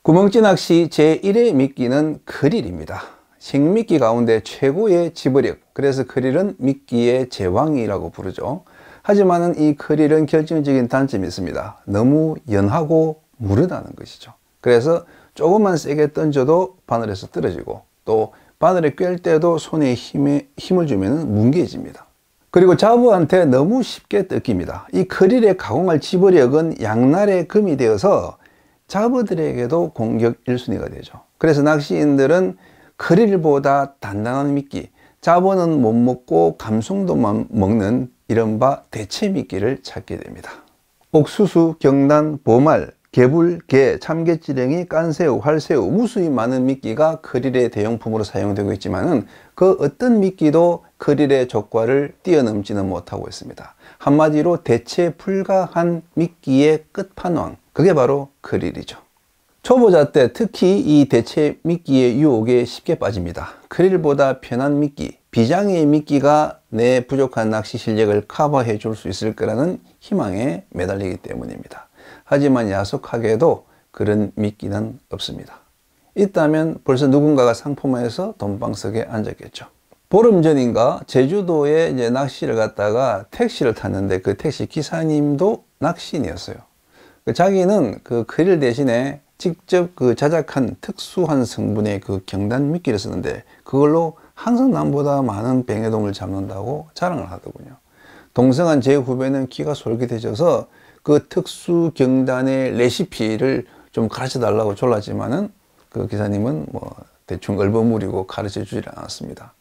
구멍찌 낚시 제1의 미끼는 크릴입니다. 생미끼 가운데 최고의 지버력, 그래서 크릴은 미끼의 제왕이라고 부르죠. 하지만 이 크릴은 결정적인 단점이 있습니다. 너무 연하고 무르다는 것이죠. 그래서 조금만 세게 던져도 바늘에서 떨어지고, 또 바늘에 꿰 때도 손에 힘을 주면 뭉개집니다. 그리고 잡어한테 너무 쉽게 뜯깁니다. 이 크릴의 가공할 지버력은 양날의 금이 되어서 잡어들에게도 공격 1순위가 되죠. 그래서 낚시인들은 크릴보다 단단한 미끼, 잡어는 못 먹고 감성도만 먹는 이른바 대체 미끼를 찾게 됩니다. 옥수수, 경단, 보말, 개불, 게, 참깨찌랭이, 깐새우, 활새우, 무수히 많은 미끼가 크릴의 대용품으로 사용되고 있지만 그 어떤 미끼도 크릴의 족과를 뛰어넘지는 못하고 있습니다. 한마디로 대체 불가한 미끼의 끝판왕, 그게 바로 크릴이죠. 초보자 때 특히 이 대체 미끼의 유혹에 쉽게 빠집니다. 크릴보다 편한 미끼, 비장의 미끼가 내 부족한 낚시 실력을 커버해 줄 수 있을 거라는 희망에 매달리기 때문입니다. 하지만 야속하게도 그런 미끼는 없습니다. 있다면 벌써 누군가가 상품화해서 돈방석에 앉았겠죠. 보름 전인가 제주도에 이제 낚시를 갔다가 택시를 탔는데 그 택시 기사님도 낚시인이었어요. 자기는 그 크릴 대신에 직접 그 자작한 특수한 성분의 그 경단 미끼를 쓰는데 그걸로 항상 남보다 많은 뱅에돔을 잡는다고 자랑을 하더군요. 동성한 제 후배는 귀가 솔깃해져서 그 특수 경단의 레시피를 좀 가르쳐 달라고 졸랐지만은 그 기사님은 뭐 대충 얼버무리고 가르쳐 주질 않았습니다.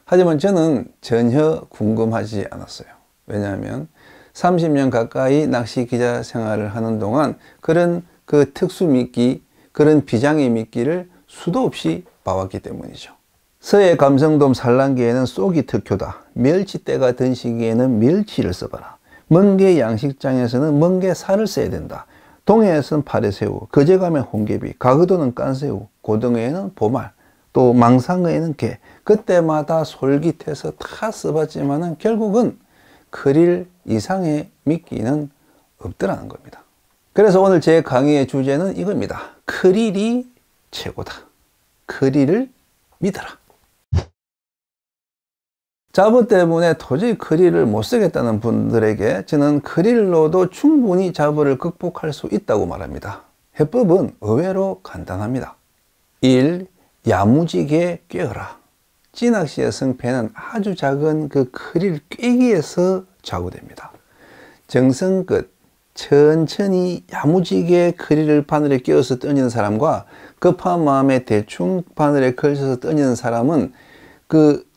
하지만 저는 전혀 궁금하지 않았어요. 왜냐하면 30년 가까이 낚시 기자 생활을 하는 동안 그런 그 특수 미끼, 그런 비장의 미끼를 수도 없이 봐왔기 때문이죠. 서해 감성돔 산란기에는 쏘기 특효다. 멸치대가 든 시기에는 멸치를 써봐라. 멍게 양식장에서는 멍게 살을 써야 된다. 동해에서는 파래새우, 거제 가면 홍개비, 가거도는 깐새우, 고등어에는 보말, 또 망상어에는 게. 그때마다 솔깃해서 다 써봤지만은 결국은 크릴 이상의 미끼는 없더라는 겁니다. 그래서 오늘 제 강의의 주제는 이겁니다. 크릴이 최고다. 크릴을 믿어라. 잡어 때문에 도저히 크릴을 못 쓰겠다는 분들에게 저는 크릴로도 충분히 잡어를 극복할 수 있다고 말합니다. 해법은 의외로 간단합니다. 1. 야무지게 꿰어라. 찌낚시의 성패는 아주 작은 그 크릴 꿰기에서 좌우됩니다. 정성껏 천천히 야무지게 크릴을 바늘에 끼워서 던지는 사람과 급한 마음에 대충 바늘에 걸쳐서 던지는 사람은 그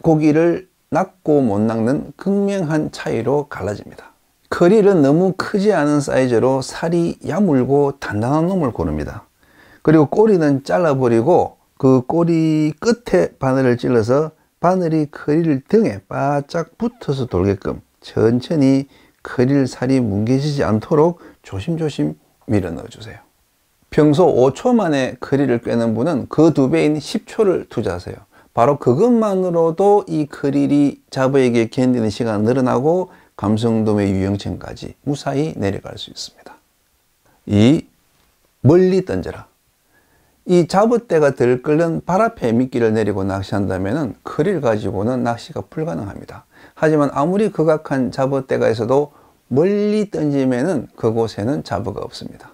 고기를 낚고 못 낚는 극명한 차이로 갈라집니다. 크릴은 너무 크지 않은 사이즈로 살이 야물고 단단한 놈을 고릅니다. 그리고 꼬리는 잘라버리고 그 꼬리 끝에 바늘을 찔러서 바늘이 크릴 등에 바짝 붙어서 돌게끔 천천히 크릴 살이 뭉개지지 않도록 조심조심 밀어 넣어 주세요. 평소 5초 만에 크릴을 꿰는 분은 그 2배인 10초를 투자하세요. 바로 그것만으로도 이 크릴이 잡어에게 견디는 시간이 늘어나고 감성돔의 유형층까지 무사히 내려갈 수 있습니다. 2. 멀리 던져라. 이 잡어대가 덜 끓는 발 앞에 미끼를 내리고 낚시한다면 크릴 가지고는 낚시가 불가능합니다. 하지만 아무리 극악한 잡어대가 있어도 멀리 던지면 그곳에는 잡어가 없습니다.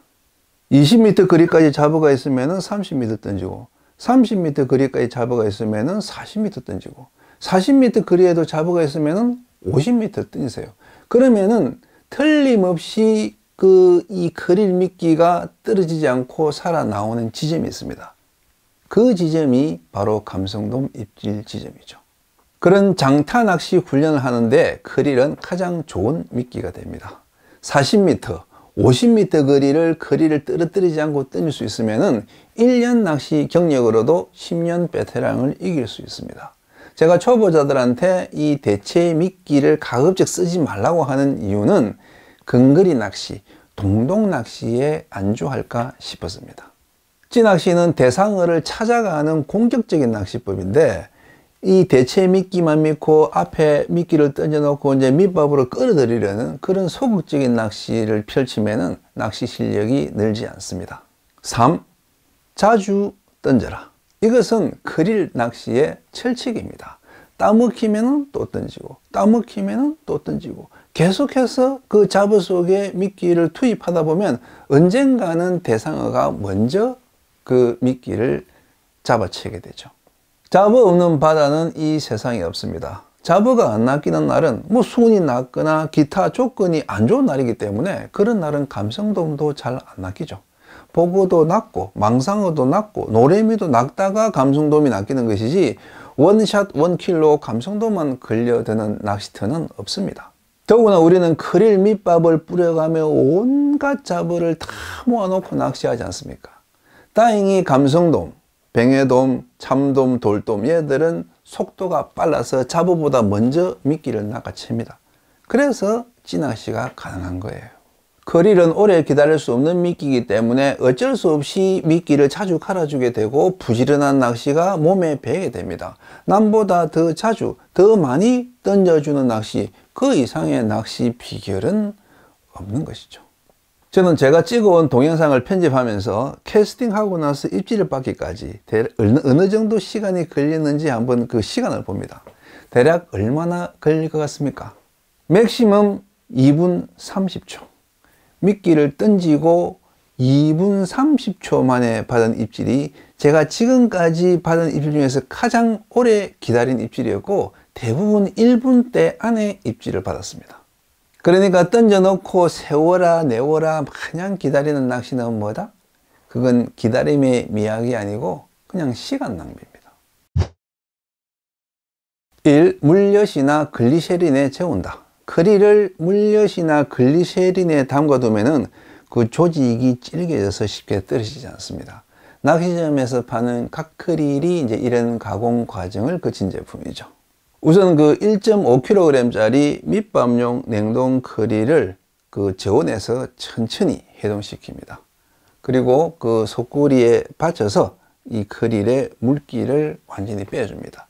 20m 거리까지 잡어가 있으면 30m 던지고 30m 거리까지 잡어가 있으면 40m 던지고 40m 거리에도 잡어가 있으면 50m 던지세요. 그러면은 틀림없이 이 크릴 미끼가 떨어지지 않고 살아나오는 지점이 있습니다. 그 지점이 바로 감성돔 입질 지점이죠. 그런 장타 낚시 훈련을 하는데 크릴은 가장 좋은 미끼가 됩니다. 40m, 50m 거리를 크릴을 떨어뜨리지 않고 던질 수 있으면 1년 낚시 경력으로도 10년 베테랑을 이길 수 있습니다. 제가 초보자들한테 이 대체 미끼를 가급적 쓰지 말라고 하는 이유는 근거리 낚시, 동동 낚시에 안주할까 싶었습니다. 찌낚시는 대상어를 찾아가는 공격적인 낚시법인데 이 대체 미끼만 믿고 앞에 미끼를 던져놓고 이제 밑밥으로 끌어들이려는 그런 소극적인 낚시를 펼치면은 낚시 실력이 늘지 않습니다. 3. 자주 던져라. 이것은 크릴 낚시의 철칙입니다. 따먹히면 또 던지고 따먹히면 또 던지고 계속해서 그 잡어 속에 미끼를 투입하다 보면 언젠가는 대상어가 먼저 그 미끼를 잡아채게 되죠. 잡어 없는 바다는 이 세상에 없습니다. 잡어가 안 낚이는 날은 뭐 수온이 낮거나 기타 조건이 안 좋은 날이기 때문에 그런 날은 감성돔도 잘 안 낚이죠. 보고도 낚고 망상어도 낚고 노래미도 낚다가 감성돔이 낚이는 것이지 원샷 원킬로 감성돔만 걸려드는 낚시터는 없습니다. 더구나 우리는 크릴 밑밥을 뿌려가며 온갖 잡어를 다 모아놓고 낚시하지 않습니까? 다행히 감성돔, 뱅에돔, 참돔, 돌돔 얘들은 속도가 빨라서 잡어보다 먼저 미끼를 낚아챕니다. 그래서 찌낚시가 가능한 거예요. 크릴은 오래 기다릴 수 없는 미끼이기 때문에 어쩔 수 없이 미끼를 자주 갈아주게 되고 부지런한 낚시가 몸에 배게 됩니다. 남보다 더 자주, 더 많이 던져주는 낚시, 그 이상의 낚시 비결은 없는 것이죠. 저는 제가 찍어온 동영상을 편집하면서 캐스팅하고 나서 입질을 받기까지 어느 정도 시간이 걸리는지 한번 그 시간을 봅니다. 대략 얼마나 걸릴 것 같습니까? 맥시멈 2분 30초. 미끼를 던지고 2분 30초 만에 받은 입질이 제가 지금까지 받은 입질 중에서 가장 오래 기다린 입질이었고 대부분 1분대 안에 입질을 받았습니다. 그러니까 던져놓고 세워라 내워라 마냥 기다리는 낚시는 뭐다? 그건 기다림의 미학이 아니고 그냥 시간 낭비입니다. 1. 물엿이나 글리세린에 재운다. 크릴을 물엿이나 글리세린에 담가두면은 그 조직이 질겨져서 쉽게 떨어지지 않습니다. 낚시점에서 파는 각 크릴이 이제 이런 가공 과정을 거친 제품이죠. 우선 그 1.5kg짜리 밑밥용 냉동 크릴을 그 저온에서 천천히 해동시킵니다. 그리고 그 속구리에 받쳐서 이 크릴의 물기를 완전히 빼줍니다.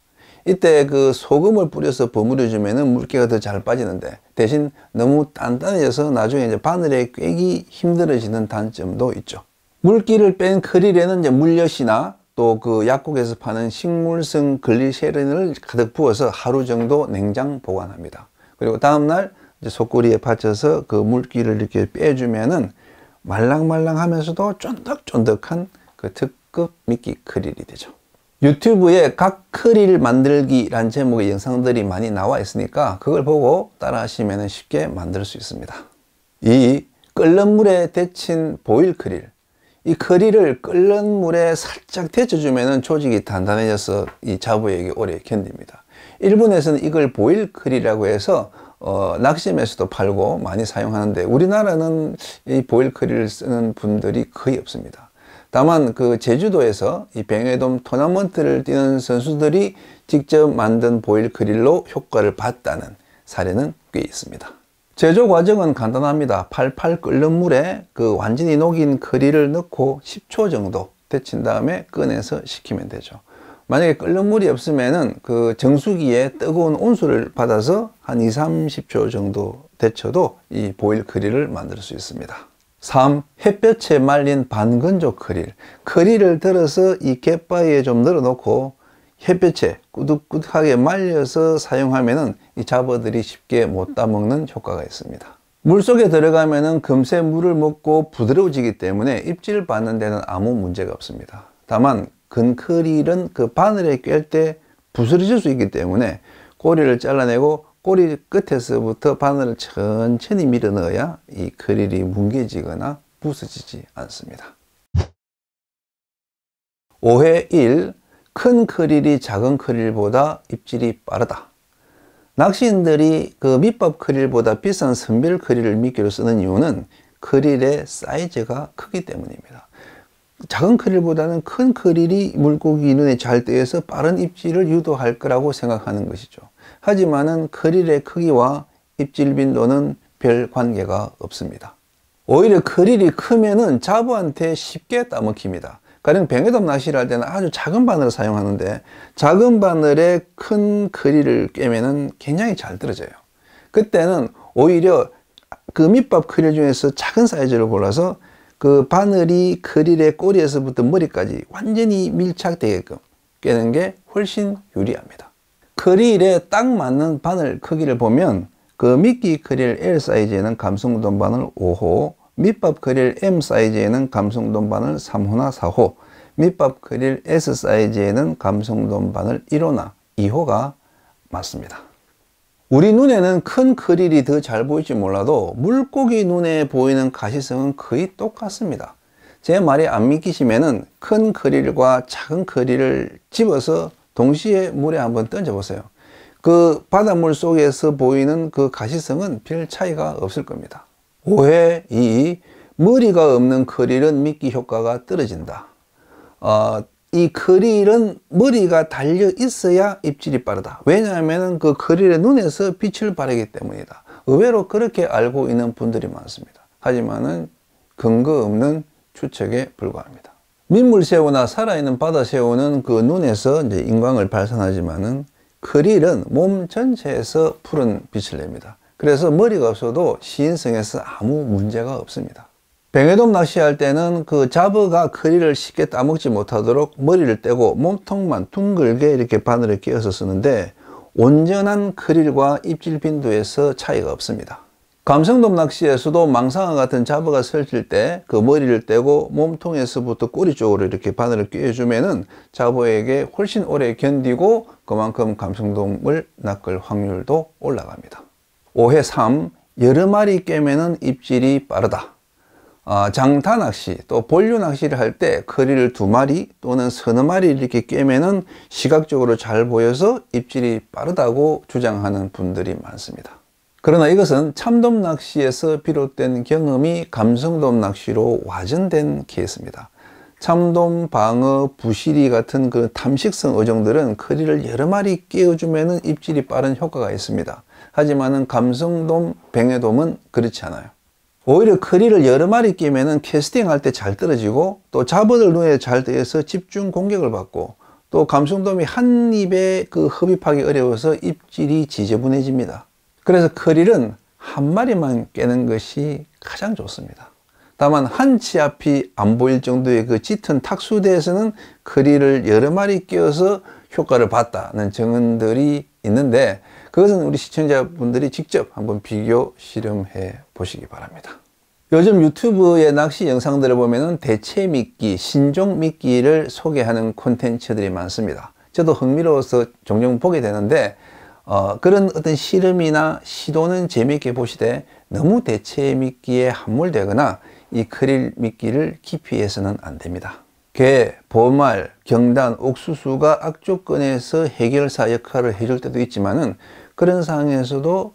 이때 그 소금을 뿌려서 버무려주면 물기가 더 잘 빠지는데 대신 너무 단단해져서 나중에 이제 바늘에 꿰기 힘들어지는 단점도 있죠. 물기를 뺀 크릴에는 이제 물엿이나 또 그 약국에서 파는 식물성 글리세린을 가득 부어서 하루 정도 냉장 보관합니다. 그리고 다음날 이제 속구리에 받쳐서 그 물기를 이렇게 빼주면은 말랑말랑하면서도 쫀득쫀득한 그 특급 미끼 크릴이 되죠. 유튜브에 각 크릴 만들기란 제목의 영상들이 많이 나와 있으니까 그걸 보고 따라 하시면 쉽게 만들 수 있습니다. 2. 끓는 물에 데친 보일 크릴. 이 크릴을 끓는 물에 살짝 데쳐주면 조직이 단단해져서 이 잡어에게 오래 견딥니다. 일본에서는 이걸 보일 크릴이라고 해서 낚시점에서도 팔고 많이 사용하는데 우리나라는 이 보일 크릴을 쓰는 분들이 거의 없습니다. 다만 그 제주도에서 이 뱅에돔 토너먼트를 뛰는 선수들이 직접 만든 보일 크릴로 효과를 봤다는 사례는 꽤 있습니다. 제조 과정은 간단합니다. 팔팔 끓는 물에 그 완전히 녹인 크릴을 넣고 10초 정도 데친 다음에 꺼내서 식히면 되죠. 만약에 끓는 물이 없으면은 그 정수기에 뜨거운 온수를 받아서 한 20-30초 정도 데쳐도 이 보일 크릴을 만들 수 있습니다. 3. 햇볕에 말린 반건조 크릴. 크릴을 들어서 이 갯바위에 좀 늘어놓고 햇볕에 꾸덕꾸덕하게 말려서 사용하면은 이 잡어들이 쉽게 못 따먹는 효과가 있습니다. 물속에 들어가면은 금세 물을 먹고 부드러워지기 때문에 입질 받는 데는 아무 문제가 없습니다. 다만 근크릴은 그 바늘에 꿰을 때 부스러질 수 있기 때문에 꼬리를 잘라내고 꼬리 끝에서부터 바늘을 천천히 밀어 넣어야 이 크릴이 뭉개지거나 부서지지 않습니다. 5회 1. 큰 크릴이 작은 크릴보다 입질이 빠르다. 낚시인들이 그 밑밥 크릴보다 비싼 선별 크릴을 미끼로 쓰는 이유는 크릴의 사이즈가 크기 때문입니다. 작은 크릴보다는 큰 크릴이 물고기 눈에 잘 띄어서 빠른 입질을 유도할 거라고 생각하는 것이죠. 하지만은 크릴의 크기와 입질 빈도는 별 관계가 없습니다. 오히려 크릴이 크면은 잡어한테 쉽게 따먹힙니다. 가령 뱅에돔 낚시를 할 때는 아주 작은 바늘을 사용하는데 작은 바늘에 큰 크릴을 꿰면은 굉장히 잘 떨어져요. 그때는 오히려 그 밑밥 크릴 중에서 작은 사이즈를 골라서 그 바늘이 크릴의 꼬리에서부터 머리까지 완전히 밀착되게끔 꿰는 게 훨씬 유리합니다. 크릴에 딱 맞는 바늘 크기를 보면 그 미끼 크릴 L 사이즈에는 감성돔 바늘 5호, 밑밥 크릴 M 사이즈에는 감성돔 바늘 3호나 4호, 밑밥 크릴 S 사이즈에는 감성돔 바늘 1호나 2호가 맞습니다. 우리 눈에는 큰 크릴이 더 잘 보일지 몰라도 물고기 눈에 보이는 가시성은 거의 똑같습니다. 제 말이 안 믿기시면은 큰 크릴과 작은 크릴을 집어서 동시에 물에 한번 던져 보세요. 그 바닷물 속에서 보이는 그 가시성은 별 차이가 없을 겁니다. 오해 2. 머리가 없는 크릴은 미끼 효과가 떨어진다. 이 크릴은 머리가 달려 있어야 입질이 빠르다. 왜냐하면 그 크릴의 눈에서 빛을 발하기 때문이다. 의외로 그렇게 알고 있는 분들이 많습니다. 하지만은 근거 없는 추측에 불과합니다. 민물새우나 살아있는 바다새우는 그 눈에서 이제 인광을 발산하지만은 크릴은 몸 전체에서 푸른 빛을 냅니다. 그래서 머리가 없어도 시인성에서 아무 문제가 없습니다. 뱅에돔 낚시할 때는 그 잡어가 크릴을 쉽게 따먹지 못하도록 머리를 떼고 몸통만 둥글게 이렇게 바늘을 끼워서 쓰는데 온전한 크릴과 입질 빈도에서 차이가 없습니다. 감성돔 낚시에서도 망상어 같은 잡어가 설칠 때 그 머리를 떼고 몸통에서부터 꼬리 쪽으로 이렇게 바늘을 끼워주면은 잡어에게 훨씬 오래 견디고 그만큼 감성돔을 낚을 확률도 올라갑니다. 오해 3. 여러 마리 깨면은 입질이 빠르다. 장타 낚시 또 본류 낚시를 할 때 크릴을 2마리 또는 서너 마리 이렇게 꿰면은 시각적으로 잘 보여서 입질이 빠르다고 주장하는 분들이 많습니다. 그러나 이것은 참돔 낚시에서 비롯된 경험이 감성돔 낚시로 와전된 케이스입니다. 참돔, 방어, 부시리 같은 그 탐식성 어종들은 크릴을 여러 마리 끼워주면은 입질이 빠른 효과가 있습니다. 하지만은 감성돔, 뱅에돔은 그렇지 않아요. 오히려 크릴을 여러 마리 끼면은 캐스팅 할 때 잘 떨어지고 또 잡어들 눈에 잘 띄어서 집중 공격을 받고 또 감성돔이 한 입에 그 흡입하기 어려워서 입질이 지저분해집니다. 그래서 크릴은 한 마리만 깨는 것이 가장 좋습니다. 다만 한 치 앞이 안 보일 정도의 그 짙은 탁수대에서는 크릴을 여러 마리 끼워서 효과를 봤다는 증언들이 있는데 그것은 우리 시청자분들이 직접 한번 비교 실험해 보시기 바랍니다. 요즘 유튜브의 낚시 영상들을 보면은 대체 미끼, 신종 미끼를 소개하는 콘텐츠들이 많습니다. 저도 흥미로워서 종종 보게 되는데 그런 어떤 실험이나 시도는 재미있게 보시되 너무 대체 미끼에 함몰되거나 이 크릴 미끼를 깊이 해서는 안 됩니다. 게, 보말, 경단, 옥수수가 악조건에서 해결사 역할을 해줄 때도 있지만은 그런 상황에서도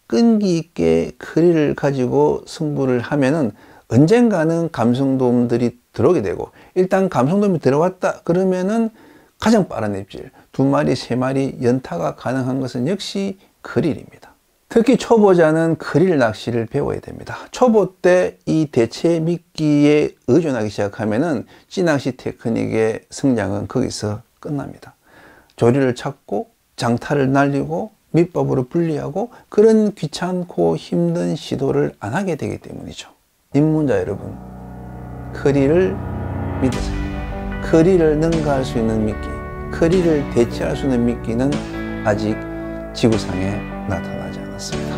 끈기 있게 크릴을 가지고 승부를 하면은 언젠가는 감성돔들이 들어오게 되고 일단 감성돔이 들어왔다 그러면은 가장 빠른 입질 2마리, 3마리 연타가 가능한 것은 역시 크릴입니다. 특히 초보자는 크릴 낚시를 배워야 됩니다. 초보 때 이 대체 미끼에 의존하기 시작하면은 찌낚시 테크닉의 성장은 거기서 끝납니다. 조리를 찾고 장타를 날리고 밑밥으로 분리하고 그런 귀찮고 힘든 시도를 안 하게 되기 때문이죠. 입문자 여러분, 크릴을 믿으세요. 크릴을 능가할 수 있는 미끼, 크릴을 대체할 수 있는 미끼는 아직 지구상에 나타나지 않았습니다.